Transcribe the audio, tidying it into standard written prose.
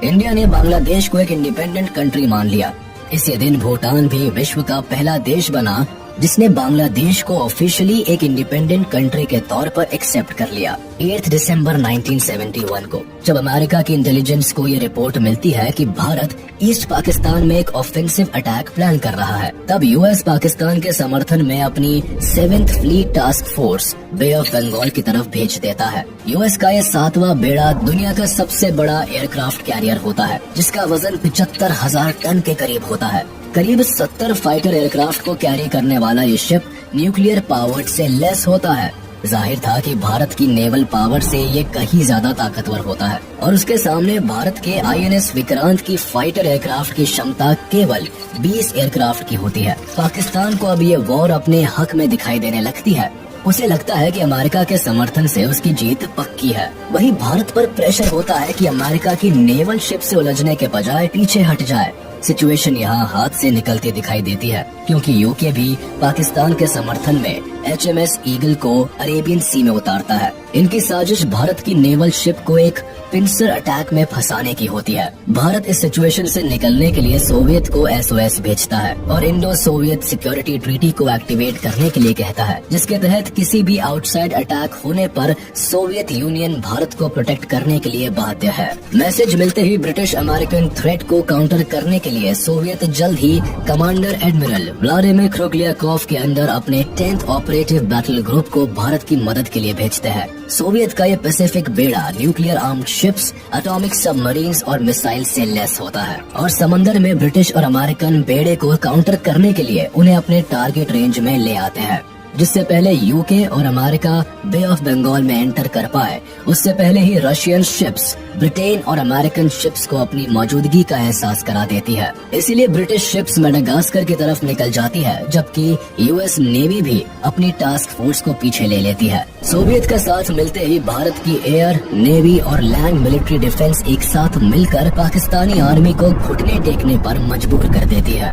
India ने बांग्लादेश को एक इंडिपेंडेंट कंट्री मान लिया। इसी दिन भूटान भी विश्व का पहला देश बना जिसने बांग्लादेश को ऑफिशियली एक इंडिपेंडेंट कंट्री के तौर पर एक्सेप्ट कर लिया। 8 दिसंबर 1971 को जब अमेरिका की इंटेलिजेंस को ये रिपोर्ट मिलती है कि भारत ईस्ट पाकिस्तान में एक ऑफेंसिव अटैक प्लान कर रहा है, तब यूएस पाकिस्तान के समर्थन में अपनी 7th fleet task force bay of Bengal की तरफ भेज देता है। यूएस का ये 7वां बेड़ा दुनिया का सबसे बड़ा एयरक्राफ्ट कैरियर होता है, जिसका वजन 75,000 टन के करीब होता है। करीब 70 फाइटर एयरक्राफ्ट को कैरी करने वाला ये शिप न्यूक्लियर पावर्ड से लेस होता है। जाहिर था कि भारत की नेवल पावर से ये कहीं ज्यादा ताकतवर होता है और उसके सामने भारत के आईएनएस विक्रांत की फाइटर एयरक्राफ्ट की क्षमता केवल 20 एयरक्राफ्ट की होती है। पाकिस्तान को अब ये वॉर अपने हक में दिखाई देने लगती है। उसे लगता है कि अमेरिका के समर्थन से उसकी जीत पक्की है। वहीं भारत पर प्रेशर होता है कि अमेरिका की नेवल शिप से उलझने के बजाय पीछे हट जाए। सिचुएशन यहाँ हाथ से निकलती दिखाई देती है, क्योंकि यूके भी पाकिस्तान के समर्थन में HMS ईगल को अरेबियन सी में उतारता है। इनकी साजिश भारत की नेवल शिप को एक पिंसर अटैक में फंसाने की होती है। भारत इस सिचुएशन से निकलने के लिए सोवियत को SOS भेजता है और इंडो सोवियत सिक्योरिटी ट्रीटी को एक्टिवेट करने के लिए कहता है, जिसके तहत किसी भी आउटसाइड अटैक होने पर सोवियत यूनियन भारत को प्रोटेक्ट करने के लिए बाध्य है। मैसेज मिलते ही ब्रिटिश अमेरिकन थ्रेट को काउंटर करने के लिए सोवियत जल्द ही कमांडर एडमिरल व्लादिमीर क्रुगलियाकोव के अंदर अपने 10th ऑपरेटिव बैटल ग्रुप को भारत की मदद के लिए भेजते हैं। सोवियत का ये पैसिफिक बेड़ा nuclear armed ships, atomic submarines और मिसाइल से लेस होता है और समंदर में ब्रिटिश और अमेरिकन बेड़े को काउंटर करने के लिए उन्हें अपने टारगेट रेंज में ले आते हैं। जिससे पहले यूके और अमेरिका बे ऑफ बंगाल में एंटर कर पाए, उससे पहले ही रशियन शिप्स ब्रिटेन और अमेरिकन शिप्स को अपनी मौजूदगी का एहसास करा देती है। इसीलिए ब्रिटिश शिप्स मेडागास्कर की तरफ निकल जाती है, जबकि यूएस नेवी भी अपनी टास्क फोर्स को पीछे ले लेती है। सोवियत का साथ मिलते ही भारत की एयर, नेवी और लैंड मिलिट्री डिफेंस एक साथ मिलकर पाकिस्तानी आर्मी को घुटने टेकने पर मजबूर कर देती है।